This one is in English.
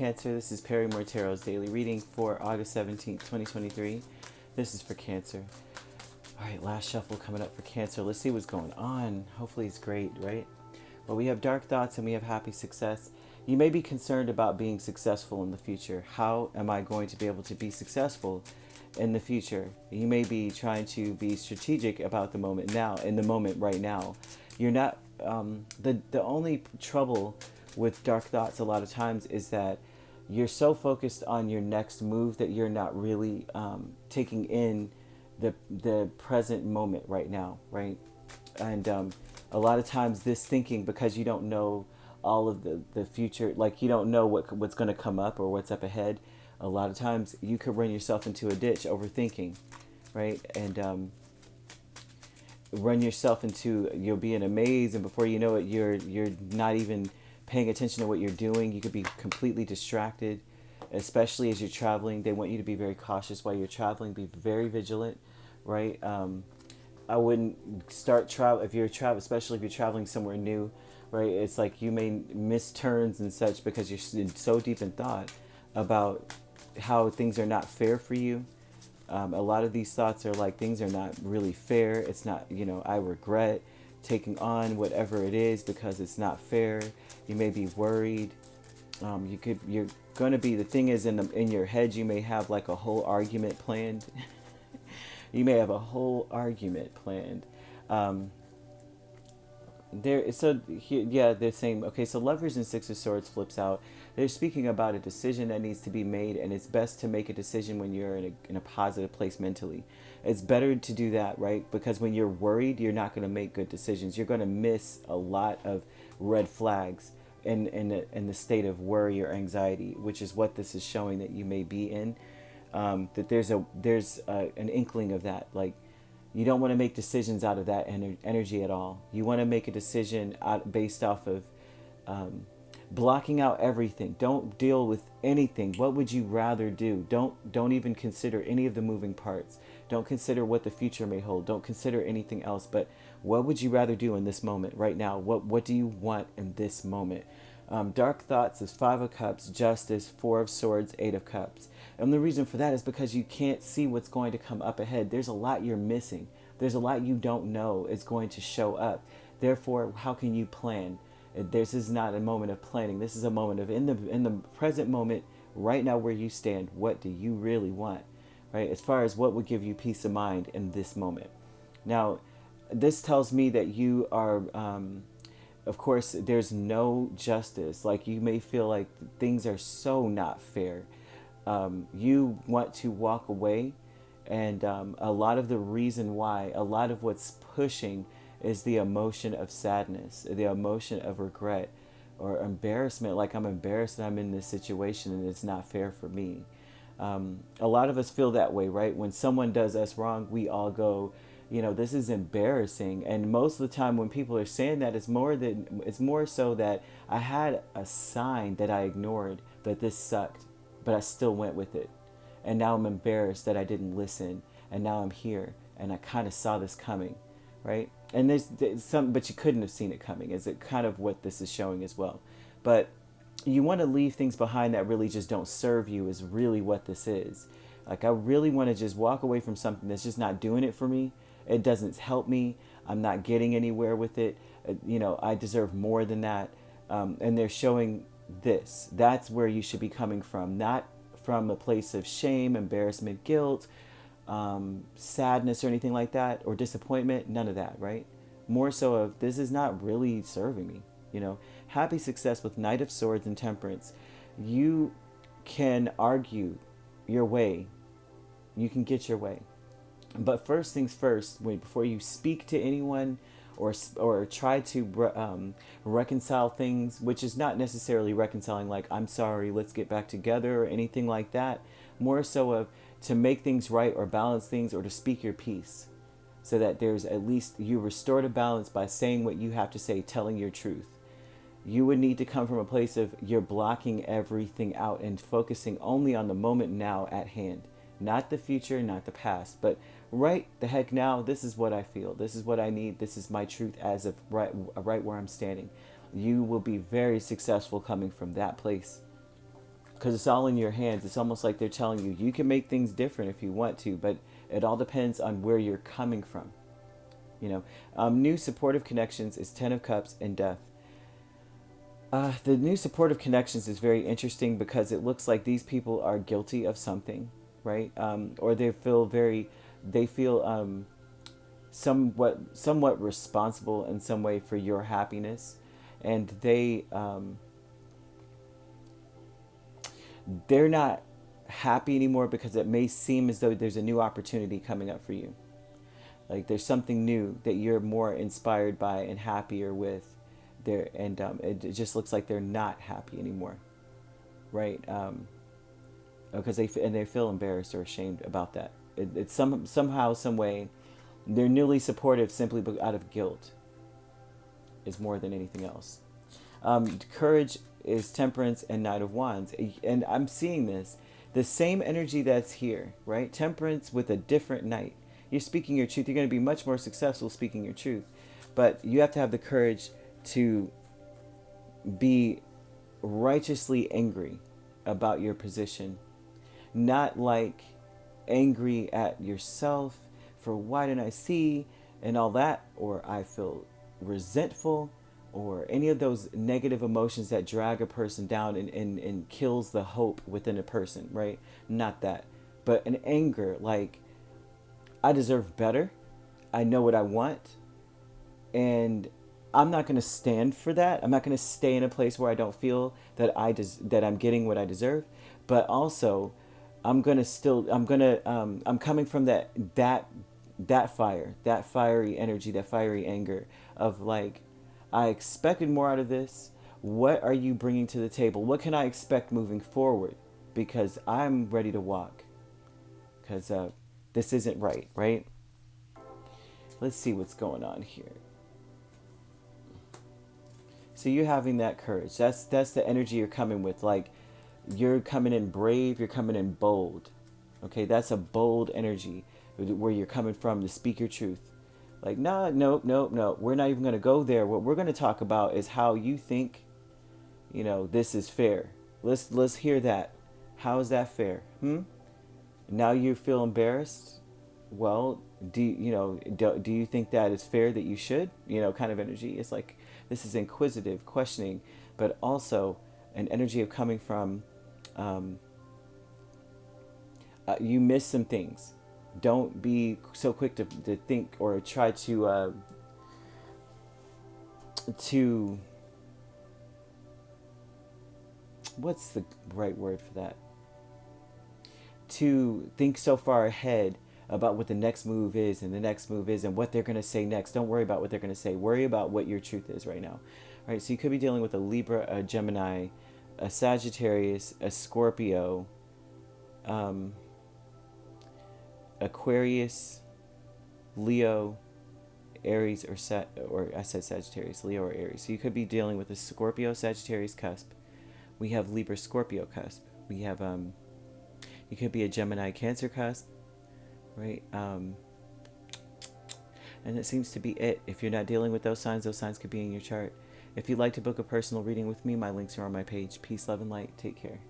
Cancer, this is Perrymore Tarot's daily reading for August 17th, 2023. This is for Cancer. All right, last shuffle coming up for Cancer. Let's see what's going on. Hopefully it's great, right? Well, we have dark thoughts and we have happy success. You may be concerned about being successful in the future. How am I going to be able to be successful in the future? You may be trying to be strategic about the moment now, in the moment right now. You're not, the only trouble with dark thoughts a lot of times is that you're so focused on your next move that you're not really taking in the present moment right now, right? And a lot of times this thinking, because you don't know all of the future, like you don't know what's going to come up or what's up ahead, a lot of times you could run yourself into a ditch overthinking, right? And run yourself into, you'll be in a maze, and before you know it, you're not even paying attention to what you're doing. You could be completely distracted, especially as you're traveling. They want you to be very cautious while you're traveling. Be very vigilant, right? I wouldn't start travel if you're especially if you're traveling somewhere new, right? It's like you may miss turns and such because you're so deep in thought about how things are not fair for you. A lot of these thoughts are like, things are not really fair. It's not, I regret taking on whatever it is because it's not fair. You may be worried. You're going to be, the thing is, in your head, you may have like a whole argument planned. You may have a whole argument planned. They're saying, okay, so Lovers and Six of Swords flips out. They're speaking about a decision that needs to be made, and it's best to make a decision when you're in a positive place mentally. It's better to do that, right? Because when you're worried, you're not going to make good decisions. You're going to miss a lot of red flags in the state of worry or anxiety, which is what this is showing that you may be in. That there's an inkling of that, like, you don't want to make decisions out of that energy at all. You want to make a decision based off of blocking out everything. Don't deal with anything. What would you rather do? Don't even consider any of the moving parts. Don't consider what the future may hold. Don't consider anything else. But what would you rather do in this moment right now? What do you want in this moment? Dark thoughts is Five of Cups, Justice, Four of Swords, Eight of Cups. And the reason for that is because you can't see what's going to come up ahead. There's a lot you're missing. There's a lot you don't know is going to show up. Therefore, how can you plan? This is not a moment of planning. This is a moment of, in the present moment, right now where you stand, what do you really want? Right? As far as what would give you peace of mind in this moment. Now, this tells me that you are... of course, there's no justice. Like, you may feel like things are so not fair. You want to walk away, and a lot of the reason why, a lot of what's pushing is the emotion of sadness, the emotion of regret or embarrassment. Like, I'm embarrassed that I'm in this situation and it's not fair for me. A lot of us feel that way, right? When someone does us wrong, we all go, this is embarrassing. And most of the time when people are saying that, it's more so that I had a sign that I ignored, that this sucked, but I still went with it. And now I'm embarrassed that I didn't listen. And now I'm here and I kind of saw this coming, right? And there's some, but you couldn't have seen it coming, is it kind of what this is showing as well. But you want to leave things behind that really just don't serve you, is really what this is. Like, I really want to just walk away from something that's just not doing it for me. It doesn't help me. I'm not getting anywhere with it. I deserve more than that. And they're showing this. That's where you should be coming from. Not from a place of shame, embarrassment, guilt, sadness or anything like that, or disappointment. None of that, right? More so of, this is not really serving me. Happy success with Knight of Swords and Temperance. You can argue your way. You can get your way. But first things first, before you speak to anyone or try to reconcile things, which is not necessarily reconciling like, I'm sorry, let's get back together or anything like that. More so of to make things right or balance things, or to speak your piece, so that there's at least, you restore the balance by saying what you have to say, telling your truth. You would need to come from a place of, you're blocking everything out and focusing only on the moment now at hand. Not the future, not the past, but right the heck now, this is what I feel. This is what I need. This is my truth as of right where I'm standing. You will be very successful coming from that place. because it's all in your hands. It's almost like they're telling you, you can make things different if you want to, but it all depends on where you're coming from. New supportive connections is 10 of Cups and Death. The new supportive connections is very interesting because it looks like these people are guilty of something, right? Or they feel somewhat responsible in some way for your happiness, and they're not happy anymore because it may seem as though there's a new opportunity coming up for you. Like there's something new that you're more inspired by and happier with there, and it just looks like they're not happy anymore, right? Because they feel embarrassed or ashamed about that. It's somehow, some way, they're newly supportive simply out of guilt. Is more than anything else. Courage is Temperance and Knight of Wands, and I'm seeing the same energy that's here, right? Temperance with a different Knight. You're speaking your truth. You're going to be much more successful speaking your truth, but you have to have the courage to be righteously angry about your position, not like angry at yourself for why didn't I see and all that, or I feel resentful, or any of those negative emotions that drag a person down and kills the hope within a person, right? Not that, but an anger like, I deserve better, I know what I want, and I'm not going to stand for that. I'm not going to stay in a place where I don't feel that that I'm getting what I deserve. But also, I'm coming from that fire, that fiery energy, that fiery anger of like, I expected more out of this. What are you bringing to the table? What can I expect moving forward? Because I'm ready to walk. Because this isn't right, right? Let's see what's going on here. So you're having that courage. That's the energy you're coming with. Like, you're coming in brave. You're coming in bold. Okay, that's a bold energy where you're coming from to speak your truth. Like, no. We're not even going to go there. What we're going to talk about is how you think, this is fair. Let's hear that. How is that fair? Now you feel embarrassed. Well, do you think that it's fair that you should? Kind of energy. It's like, this is inquisitive, questioning, but also an energy of coming from, you miss some things. Don't be so quick to think or try to what's the right word for that? To think so far ahead about what the next move is and the next move is and what they're going to say next. Don't worry about what they're going to say. Worry about what your truth is right now. All right, so you could be dealing with a Libra, a Gemini, a Sagittarius, a Scorpio, Aquarius, Leo, Aries, or I said Sagittarius, Leo or Aries. So you could be dealing with a Scorpio, Sagittarius cusp. We have Libra, Scorpio cusp. We have you could be a Gemini, Cancer cusp, right? And it seems to be it. If you're not dealing with those signs could be in your chart. If you'd like to book a personal reading with me, my links are on my page. Peace, love, and light. Take care.